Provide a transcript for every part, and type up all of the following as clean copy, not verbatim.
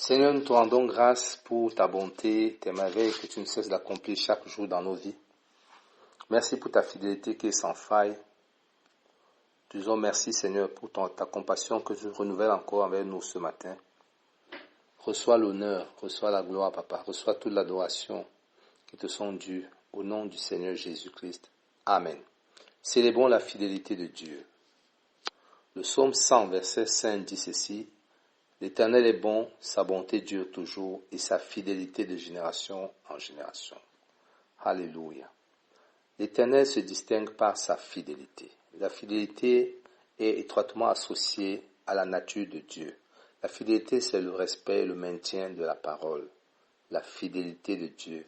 Seigneur, nous te rendons grâce pour ta bonté, tes merveilles que tu ne cesses d'accomplir chaque jour dans nos vies. Merci pour ta fidélité qui est sans faille. Nous disons merci, Seigneur, pour ta compassion que tu renouvelles encore envers nous ce matin. Reçois l'honneur, reçois la gloire, Papa. Reçois toute l'adoration qui te sont dues au nom du Seigneur Jésus-Christ. Amen. Célébrons la fidélité de Dieu. Le psaume 100, verset 5 dit ceci. L'Éternel est bon, sa bonté dure toujours et sa fidélité de génération en génération. Alléluia. L'Éternel se distingue par sa fidélité. La fidélité est étroitement associée à la nature de Dieu. La fidélité, c'est le respect et le maintien de la parole. La fidélité de Dieu,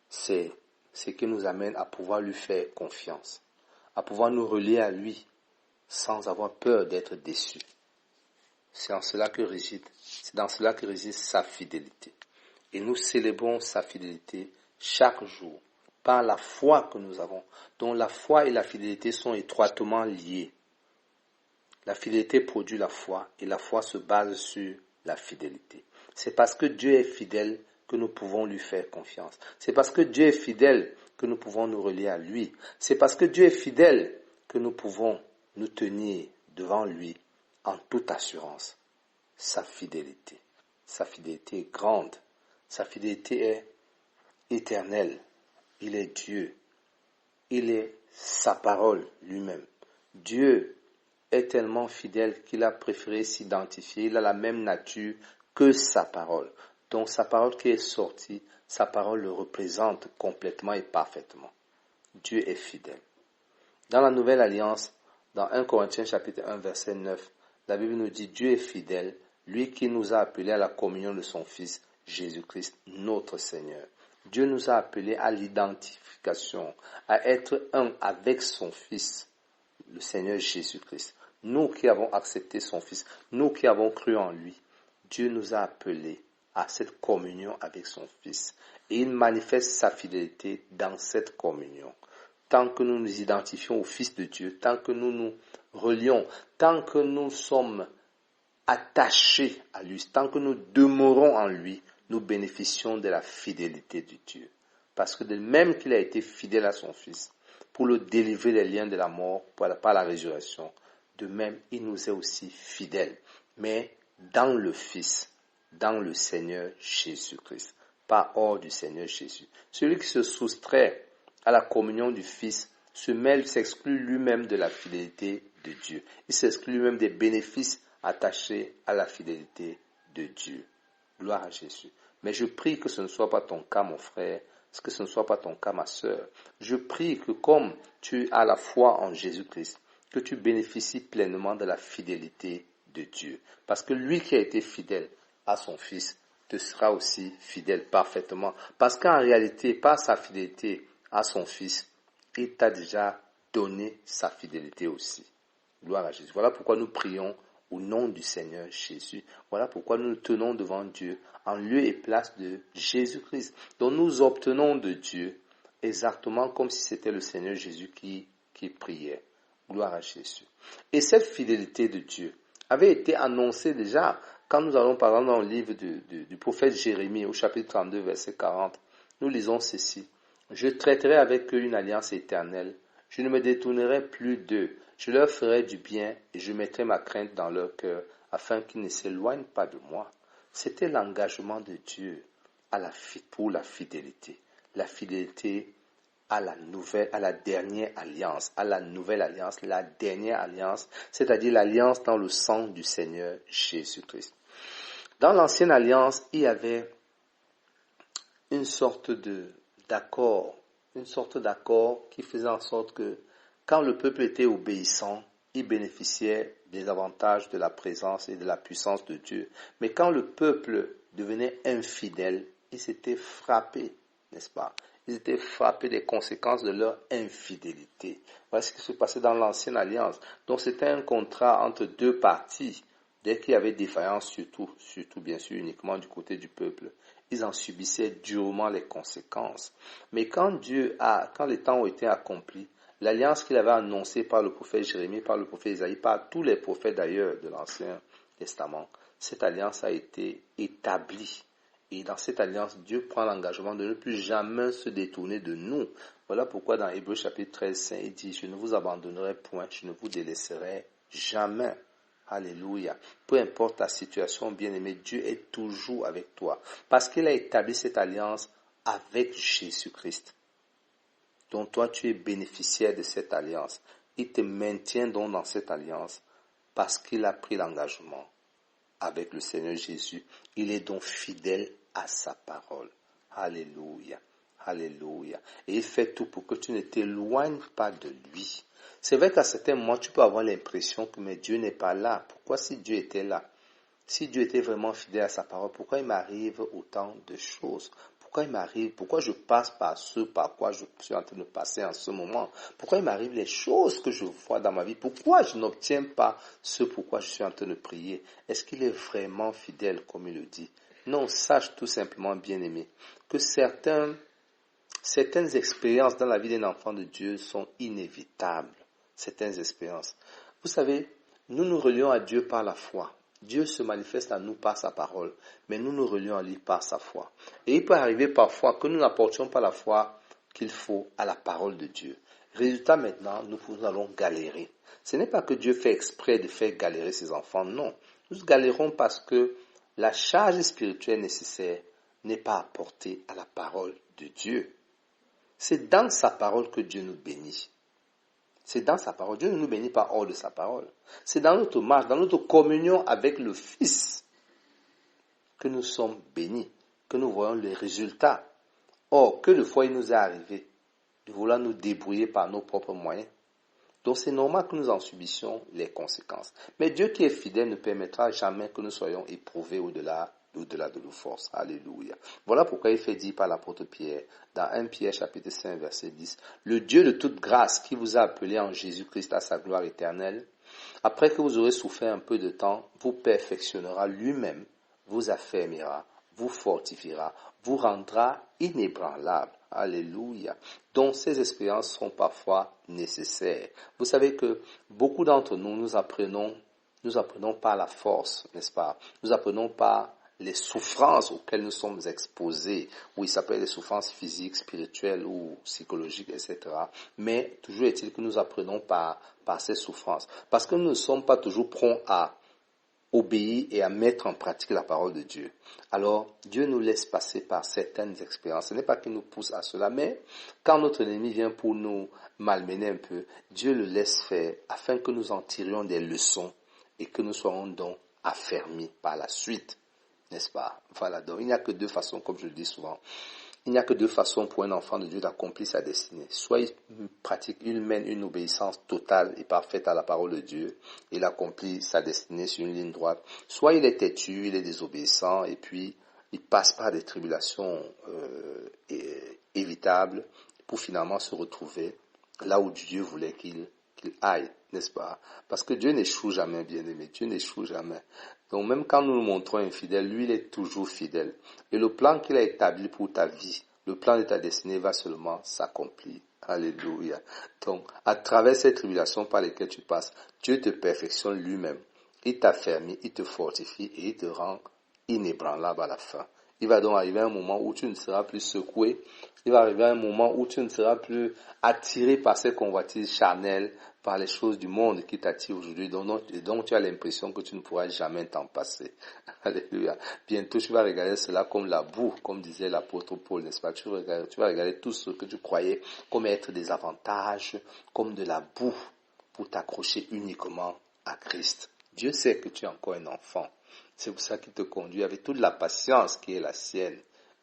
c'est ce qui nous amène à pouvoir lui faire confiance, à pouvoir nous relier à lui sans avoir peur d'être déçus. C'est dans cela que réside sa fidélité. Et nous célébrons sa fidélité chaque jour par la foi que nous avons, dont la foi et la fidélité sont étroitement liées. La fidélité produit la foi et la foi se base sur la fidélité. C'est parce que Dieu est fidèle que nous pouvons lui faire confiance. C'est parce que Dieu est fidèle que nous pouvons nous relier à lui. C'est parce que Dieu est fidèle que nous pouvons nous tenir devant lui en toute assurance. Sa fidélité est grande, sa fidélité est éternelle. Il est Dieu, il est sa parole lui-même. Dieu est tellement fidèle qu'il a préféré s'identifier, il a la même nature que sa parole. Donc sa parole qui est sortie, sa parole le représente complètement et parfaitement. Dieu est fidèle. Dans la Nouvelle Alliance, dans 1 Corinthiens chapitre 1 verset 9, la Bible nous dit Dieu est fidèle, lui qui nous a appelés à la communion de son Fils, Jésus-Christ, notre Seigneur. Dieu nous a appelés à l'identification, à être un avec son Fils, le Seigneur Jésus-Christ. Nous qui avons accepté son Fils, nous qui avons cru en lui, Dieu nous a appelés à cette communion avec son Fils. Et il manifeste sa fidélité dans cette communion. Tant que nous nous identifions au Fils de Dieu, tant que nous nous relions, tant que nous sommes attachés à lui, tant que nous demeurons en lui, nous bénéficions de la fidélité de Dieu. Parce que de même qu'il a été fidèle à son Fils, pour le délivrer des liens de la mort par la résurrection, de même il nous est aussi fidèle, mais dans le Fils, dans le Seigneur Jésus-Christ, pas hors du Seigneur Jésus. Celui qui se soustrait à la communion du Fils se mêle, s'exclut lui-même de la fidélité de Dieu. Il s'exclut lui-même des bénéfices attachés à la fidélité de Dieu. Gloire à Jésus. Mais je prie que ce ne soit pas ton cas, mon frère, que ce ne soit pas ton cas, ma sœur. Je prie que comme tu as la foi en Jésus-Christ, que tu bénéficies pleinement de la fidélité de Dieu. Parce que lui qui a été fidèle à son Fils te sera aussi fidèle parfaitement. Parce qu'en réalité, par sa fidélité à son Fils, il t'a déjà donné sa fidélité aussi. Gloire à Jésus. Voilà pourquoi nous prions au nom du Seigneur Jésus. Voilà pourquoi nous nous tenons devant Dieu en lieu et place de Jésus-Christ. Donc nous obtenons de Dieu exactement comme si c'était le Seigneur Jésus qui priait. Gloire à Jésus. Et cette fidélité de Dieu avait été annoncée déjà quand nous allons par exemple dans le livre du prophète Jérémie au chapitre 32 verset 40. Nous lisons ceci. Je traiterai avec eux une alliance éternelle. Je ne me détournerai plus d'eux. Je leur ferai du bien et je mettrai ma crainte dans leur cœur afin qu'ils ne s'éloignent pas de moi. C'était l'engagement de Dieu pour la fidélité. La fidélité à la dernière alliance, à la nouvelle alliance, la dernière alliance, c'est-à-dire l'alliance dans le sang du Seigneur Jésus-Christ. Dans l'ancienne alliance, il y avait une sorte d'accord qui faisait en sorte que quand le peuple était obéissant, il bénéficiait des avantages de la présence et de la puissance de Dieu. Mais quand le peuple devenait infidèle, ils s'étaient frappés, n'est-ce pas? Ils étaient frappés des conséquences de leur infidélité. Voilà ce qui se passait dans l'ancienne alliance. Donc c'était un contrat entre deux parties. Dès qu'il y avait défaillance, surtout bien sûr uniquement du côté du peuple, ils en subissaient durement les conséquences. Mais quand les temps ont été accomplis, l'alliance qu'il avait annoncée par le prophète Jérémie, par le prophète Isaïe, par tous les prophètes d'ailleurs de l'Ancien Testament, Cette alliance a été établie. Et dans cette alliance, Dieu prend l'engagement de ne plus jamais se détourner de nous. Voilà pourquoi dans Hébreux chapitre 13, Saint, il dit, je ne vous abandonnerai point, je ne vous délaisserai jamais. Alléluia. Peu importe ta situation, bien-aimé, Dieu est toujours avec toi. Parce qu'il a établi cette alliance avec Jésus-Christ. Donc toi, tu es bénéficiaire de cette alliance. Il te maintient donc dans cette alliance parce qu'il a pris l'engagement avec le Seigneur Jésus. Il est donc fidèle à sa parole. Alléluia. Alléluia. Et il fait tout pour que tu ne t'éloignes pas de lui. C'est vrai qu'à certains moments, tu peux avoir l'impression que mais Dieu n'est pas là. Pourquoi si Dieu était là? Si Dieu était vraiment fidèle à sa parole, pourquoi il m'arrive autant de choses? Pourquoi il m'arrive, pourquoi je passe par ce par quoi je suis en train de passer en ce moment? Pourquoi il m'arrive les choses que je vois dans ma vie? Pourquoi je n'obtiens pas ce pourquoi je suis en train de prier? Est-ce qu'il est vraiment fidèle comme il le dit? Non, sache tout simplement, bien-aimé, que certaines expériences dans la vie d'un enfant de Dieu sont inévitables. Certaines expériences. Vous savez, nous nous relions à Dieu par la foi. Dieu se manifeste à nous par sa parole, mais nous nous relions à lui par sa foi. Et il peut arriver parfois que nous n'apportions pas la foi qu'il faut à la parole de Dieu. Résultat maintenant, nous allons galérer. Ce n'est pas que Dieu fait exprès de faire galérer ses enfants, non. Nous galérons parce que la charge spirituelle nécessaire n'est pas apportée à la parole de Dieu. C'est dans sa parole que Dieu nous bénit. C'est dans sa parole. Dieu ne nous bénit pas hors de sa parole. C'est dans notre marche, dans notre communion avec le Fils que nous sommes bénis, que nous voyons les résultats. Or, que le fois il nous est arrivé de vouloir nous débrouiller par nos propres moyens. Donc c'est normal que nous en subissions les conséquences. Mais Dieu qui est fidèle ne permettra jamais que nous soyons éprouvés au-delà de nos forces. Alléluia. Voilà pourquoi il fait dire par l'apôtre Pierre, dans 1 Pierre chapitre 5 verset 10, le Dieu de toute grâce qui vous a appelé en Jésus-Christ à sa gloire éternelle, après que vous aurez souffert un peu de temps, vous perfectionnera lui-même, vous affermira, vous fortifiera, vous rendra inébranlable. Alléluia. Donc ces expériences sont parfois nécessaires. Vous savez que beaucoup d'entre nous, nous apprenons par la force, n'est-ce pas? Nous apprenons par les souffrances auxquelles nous sommes exposés. Oui, ça peut être des souffrances physiques, spirituelles ou psychologiques, etc. Mais toujours est-il que nous apprenons par ces souffrances. Parce que nous ne sommes pas toujours prompts à obéir et à mettre en pratique la parole de Dieu. Alors, Dieu nous laisse passer par certaines expériences. Ce n'est pas qu'il nous pousse à cela, mais quand notre ennemi vient pour nous malmener un peu, Dieu le laisse faire afin que nous en tirions des leçons et que nous soyons donc affermis par la suite. N'est-ce pas? Voilà, donc il n'y a que deux façons, comme je le dis souvent. Il n'y a que deux façons pour un enfant de Dieu d'accomplir sa destinée. Soit il mène une obéissance totale et parfaite à la parole de Dieu, et il accomplit sa destinée sur une ligne droite. Soit il est têtu, il est désobéissant, et puis il passe par des tribulations évitables pour finalement se retrouver là où Dieu voulait qu'il aille, n'est-ce pas? Parce que Dieu n'échoue jamais, bien-aimé. Dieu n'échoue jamais. Donc même quand nous nous montrons infidèles, lui, il est toujours fidèle. Et le plan qu'il a établi pour ta vie, le plan de ta destinée va seulement s'accomplir. Alléluia. Donc, à travers ces tribulations par lesquelles tu passes, Dieu te perfectionne lui-même. Il t'affermit, il te fortifie et il te rend inébranlable à la fin. Il va donc arriver un moment où tu ne seras plus secoué. Il va arriver un moment où tu ne seras plus attiré par ces convoitises charnelles, par les choses du monde qui t'attirent aujourd'hui, donc tu as l'impression que tu ne pourras jamais t'en passer. Alléluia. Bientôt, tu vas regarder cela comme la boue, comme disait l'apôtre Paul, n'est-ce pas? Tu vas regarder tout ce que tu croyais comme être des avantages, comme de la boue, pour t'accrocher uniquement à Christ. Dieu sait que tu es encore un enfant. C'est pour ça qu'il te conduit avec toute la patience qui est la sienne.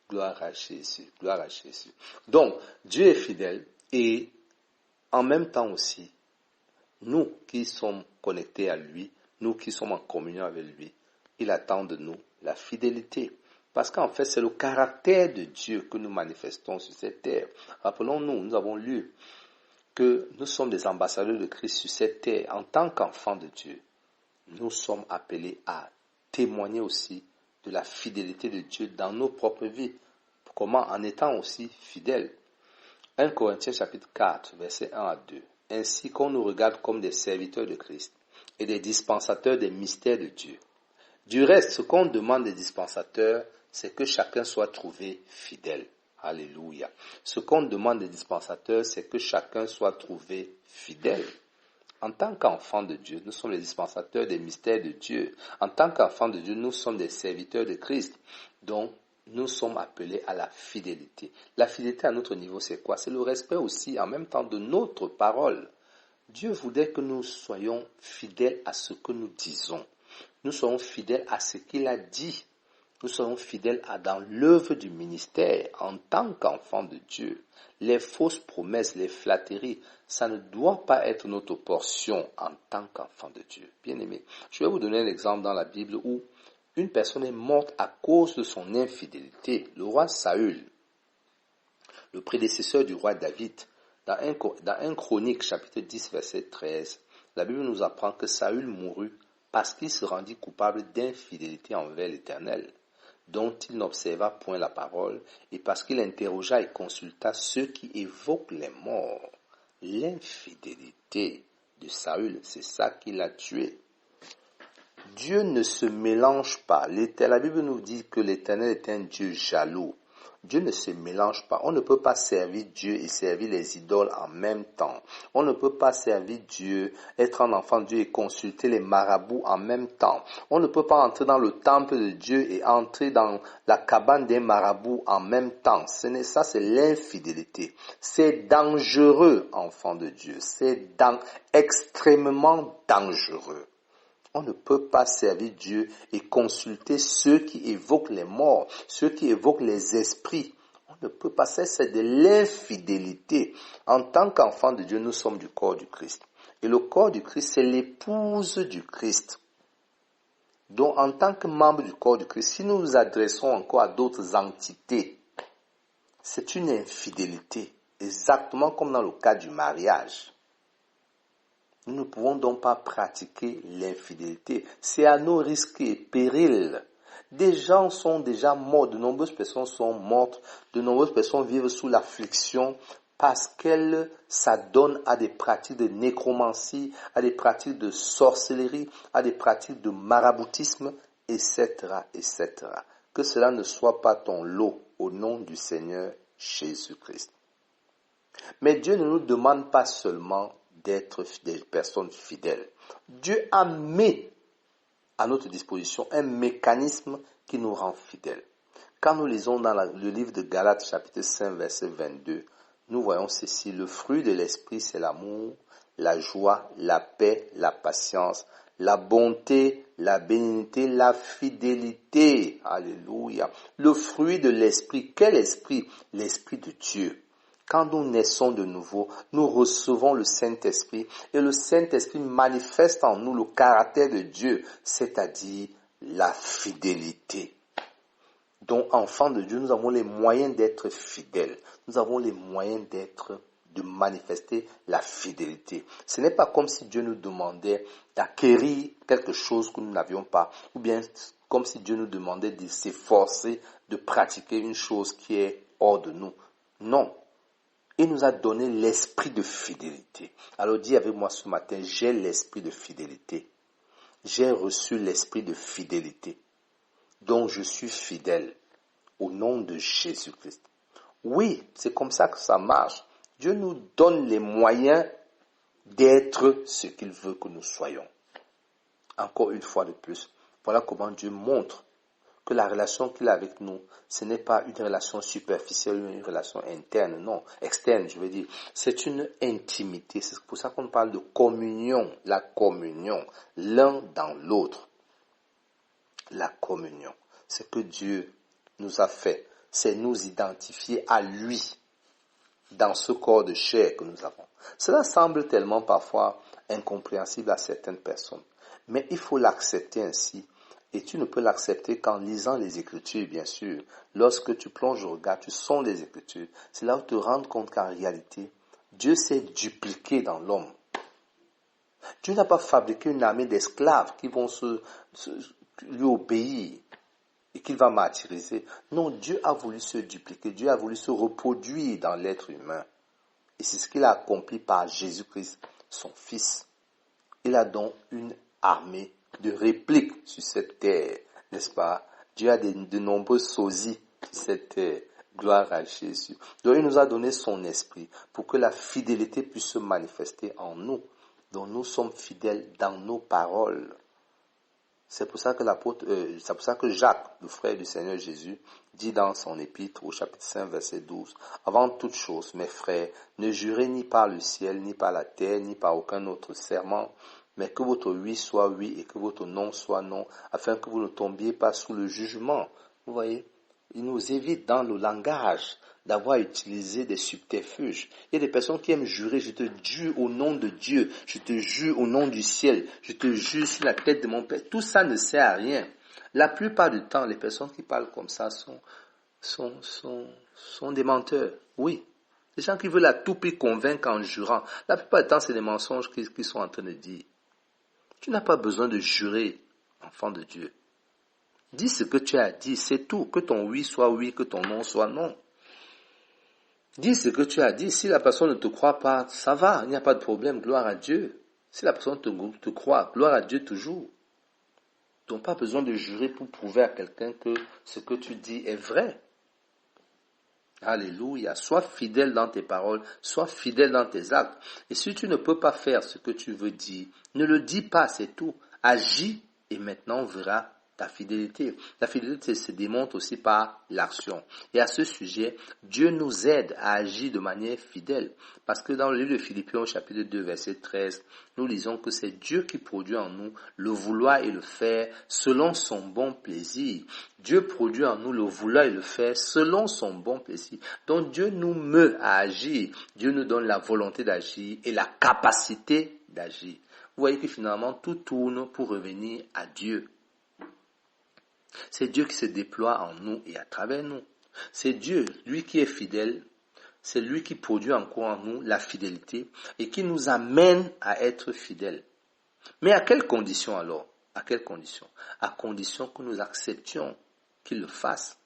Gloire à Jésus, gloire à Jésus. Donc, Dieu est fidèle et en même temps aussi, nous qui sommes connectés à lui, nous qui sommes en communion avec lui, il attend de nous la fidélité. Parce qu'en fait, c'est le caractère de Dieu que nous manifestons sur cette terre. Rappelons-nous, nous avons lu que nous sommes des ambassadeurs de Christ sur cette terre. En tant qu'enfants de Dieu, nous sommes appelés à témoigner aussi de la fidélité de Dieu dans nos propres vies. Comment? En étant aussi fidèles. 1 Corinthiens chapitre 4, versets 1 à 2. Ainsi qu'on nous regarde comme des serviteurs de Christ et des dispensateurs des mystères de Dieu. Du reste, ce qu'on demande des dispensateurs, c'est que chacun soit trouvé fidèle. Alléluia. Ce qu'on demande des dispensateurs, c'est que chacun soit trouvé fidèle. En tant qu'enfants de Dieu, nous sommes les dispensateurs des mystères de Dieu. En tant qu'enfants de Dieu, nous sommes des serviteurs de Christ. Donc, nous sommes appelés à la fidélité. La fidélité à notre niveau, c'est quoi? C'est le respect aussi, en même temps, de notre parole. Dieu voudrait que nous soyons fidèles à ce que nous disons. Nous soyons fidèles à ce qu'il a dit. Nous serons fidèles dans l'œuvre du ministère en tant qu'enfants de Dieu. Les fausses promesses, les flatteries, ça ne doit pas être notre portion en tant qu'enfants de Dieu. Bien-aimés, je vais vous donner un exemple dans la Bible où une personne est morte à cause de son infidélité. Le roi Saül, le prédécesseur du roi David, dans 1 Chronique chapitre 10 verset 13, la Bible nous apprend que Saül mourut parce qu'il se rendit coupable d'infidélité envers l'Éternel, dont il n'observa point la parole, et parce qu'il interrogea et consulta ceux qui évoquent les morts. L'infidélité de Saül, c'est ça qui l'a tué. Dieu ne se mélange pas. La Bible nous dit que l'Éternel est un Dieu jaloux. Dieu ne se mélange pas. On ne peut pas servir Dieu et servir les idoles en même temps. On ne peut pas servir Dieu, être un enfant de Dieu et consulter les marabouts en même temps. On ne peut pas entrer dans le temple de Dieu et entrer dans la cabane des marabouts en même temps. Ça, c'est l'infidélité. C'est dangereux, enfant de Dieu. C'est extrêmement dangereux. On ne peut pas servir Dieu et consulter ceux qui évoquent les morts, ceux qui évoquent les esprits. On ne peut pas, c'est de l'infidélité. En tant qu'enfants de Dieu, nous sommes du corps du Christ. Et le corps du Christ, c'est l'épouse du Christ. Donc, en tant que membre du corps du Christ, si nous nous adressons encore à d'autres entités, c'est une infidélité, exactement comme dans le cas du mariage. Nous ne pouvons donc pas pratiquer l'infidélité. C'est à nos risques et périls. Des gens sont déjà morts, de nombreuses personnes sont mortes, de nombreuses personnes vivent sous l'affliction parce qu'elles s'adonnent à des pratiques de nécromancie, à des pratiques de sorcellerie, à des pratiques de maraboutisme, etc., etc. Que cela ne soit pas ton lot au nom du Seigneur Jésus-Christ. Mais Dieu ne nous demande pas seulement d'être des personnes fidèles. Dieu a mis à notre disposition un mécanisme qui nous rend fidèles. Quand nous lisons dans le livre de Galates chapitre 5 verset 22, nous voyons ceci: le fruit de l'esprit, c'est l'amour, la joie, la paix, la patience, la bonté, la bénignité, la fidélité. Alléluia. Le fruit de l'esprit, quel esprit? L'esprit de Dieu. Quand nous naissons de nouveau, nous recevons le Saint-Esprit et le Saint-Esprit manifeste en nous le caractère de Dieu, c'est-à-dire la fidélité. Donc, enfants de Dieu, nous avons les moyens d'être fidèles. Nous avons les moyens de manifester la fidélité. Ce n'est pas comme si Dieu nous demandait d'acquérir quelque chose que nous n'avions pas, ou bien comme si Dieu nous demandait de s'efforcer de pratiquer une chose qui est hors de nous. Non. Il nous a donné l'esprit de fidélité. Alors dis avec moi ce matin: j'ai l'esprit de fidélité. J'ai reçu l'esprit de fidélité. Donc je suis fidèle au nom de Jésus-Christ. Oui, c'est comme ça que ça marche. Dieu nous donne les moyens d'être ce qu'il veut que nous soyons. Encore une fois de plus, voilà comment Dieu montre que la relation qu'il a avec nous, ce n'est pas une relation superficielle, une relation interne, non, externe, je veux dire. C'est une intimité. C'est pour ça qu'on parle de communion, la communion, l'un dans l'autre. La communion. Ce que Dieu nous a fait, c'est nous identifier à lui dans ce corps de chair que nous avons. Cela semble tellement parfois incompréhensible à certaines personnes, mais il faut l'accepter ainsi. Et tu ne peux l'accepter qu'en lisant les Écritures, bien sûr. Lorsque tu plonges au regard, tu sondes les Écritures. C'est là où tu te rends compte qu'en réalité, Dieu s'est dupliqué dans l'homme. Dieu n'a pas fabriqué une armée d'esclaves qui vont lui obéir et qu'il va martyriser. Non, Dieu a voulu se dupliquer. Dieu a voulu se reproduire dans l'être humain. Et c'est ce qu'il a accompli par Jésus-Christ, son Fils. Il a donc une armée de réplique sur cette terre, n'est-ce pas? Dieu a de nombreux sosies sur cette terre. Gloire à Jésus. Donc il nous a donné son esprit pour que la fidélité puisse se manifester en nous. Donc nous sommes fidèles dans nos paroles. C'est pour ça que Jacques, le frère du Seigneur Jésus, dit dans son épître au chapitre 5, verset 12, « Avant toute chose, mes frères, ne jurez ni par le ciel, ni par la terre, ni par aucun autre serment, mais que votre oui soit oui et que votre non soit non, afin que vous ne tombiez pas sous le jugement. » Vous voyez, il nous évite dans le langage d'avoir utilisé des subterfuges. Il y a des personnes qui aiment jurer, je te jure au nom de Dieu, je te jure au nom du ciel, je te jure sur la tête de mon Père. Tout ça ne sert à rien. La plupart du temps, les personnes qui parlent comme ça sont des menteurs. Oui. Les gens qui veulent à tout prix convaincre en jurant. La plupart du temps, c'est des mensonges qu'ils sont en train de dire. Tu n'as pas besoin de jurer, enfant de Dieu. Dis ce que tu as dit, c'est tout. Que ton oui soit oui, que ton non soit non. Dis ce que tu as dit. Si la personne ne te croit pas, ça va, il n'y a pas de problème, gloire à Dieu. Si la personne te croit, gloire à Dieu toujours. Tu n'as pas besoin de jurer pour prouver à quelqu'un que ce que tu dis est vrai. Alléluia. Sois fidèle dans tes paroles, sois fidèle dans tes actes. Et si tu ne peux pas faire ce que tu veux dire, ne le dis pas, c'est tout. Agis et maintenant on verra ta fidélité. La fidélité se démontre aussi par l'action. Et à ce sujet, Dieu nous aide à agir de manière fidèle. Parce que dans le livre de Philippiens, au chapitre 2, verset 13, nous lisons que c'est Dieu qui produit en nous le vouloir et le faire selon son bon plaisir. Dieu produit en nous le vouloir et le faire selon son bon plaisir. Donc Dieu nous meut à agir. Dieu nous donne la volonté d'agir et la capacité d'agir. Vous voyez que finalement, tout tourne pour revenir à Dieu. C'est Dieu qui se déploie en nous et à travers nous. C'est Dieu, lui qui est fidèle, c'est lui qui produit encore en nous la fidélité et qui nous amène à être fidèles. Mais à quelles conditions alors? À quelles conditions? À condition que nous acceptions qu'il le fasse.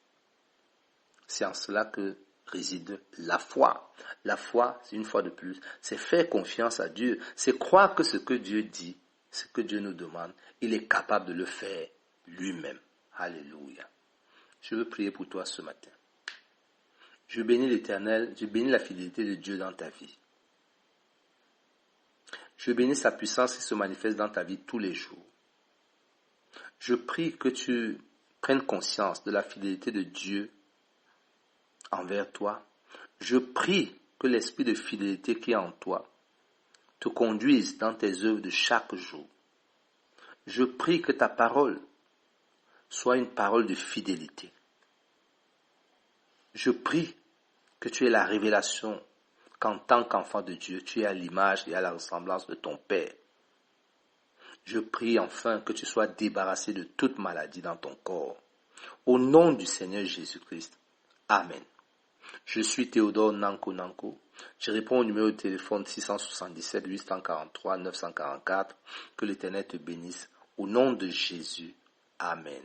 C'est en cela que réside la foi. La foi, une fois de plus, c'est faire confiance à Dieu. C'est croire que ce que Dieu dit, ce que Dieu nous demande, il est capable de le faire lui-même. Alléluia. Je veux prier pour toi ce matin. Je bénis l'Éternel, je bénis la fidélité de Dieu dans ta vie. Je bénis sa puissance qui se manifeste dans ta vie tous les jours. Je prie que tu prennes conscience de la fidélité de Dieu envers toi. Je prie que l'esprit de fidélité qui est en toi te conduise dans tes œuvres de chaque jour. Je prie que ta parole soit une parole de fidélité. Je prie que tu aies la révélation qu'en tant qu'enfant de Dieu, tu es à l'image et à la ressemblance de ton Père. Je prie enfin que tu sois débarrassé de toute maladie dans ton corps. Au nom du Seigneur Jésus-Christ. Amen. Je suis Théodore Nanko. Je réponds au numéro de téléphone 677 843 944. Que l'Éternel te bénisse. Au nom de Jésus. Amen.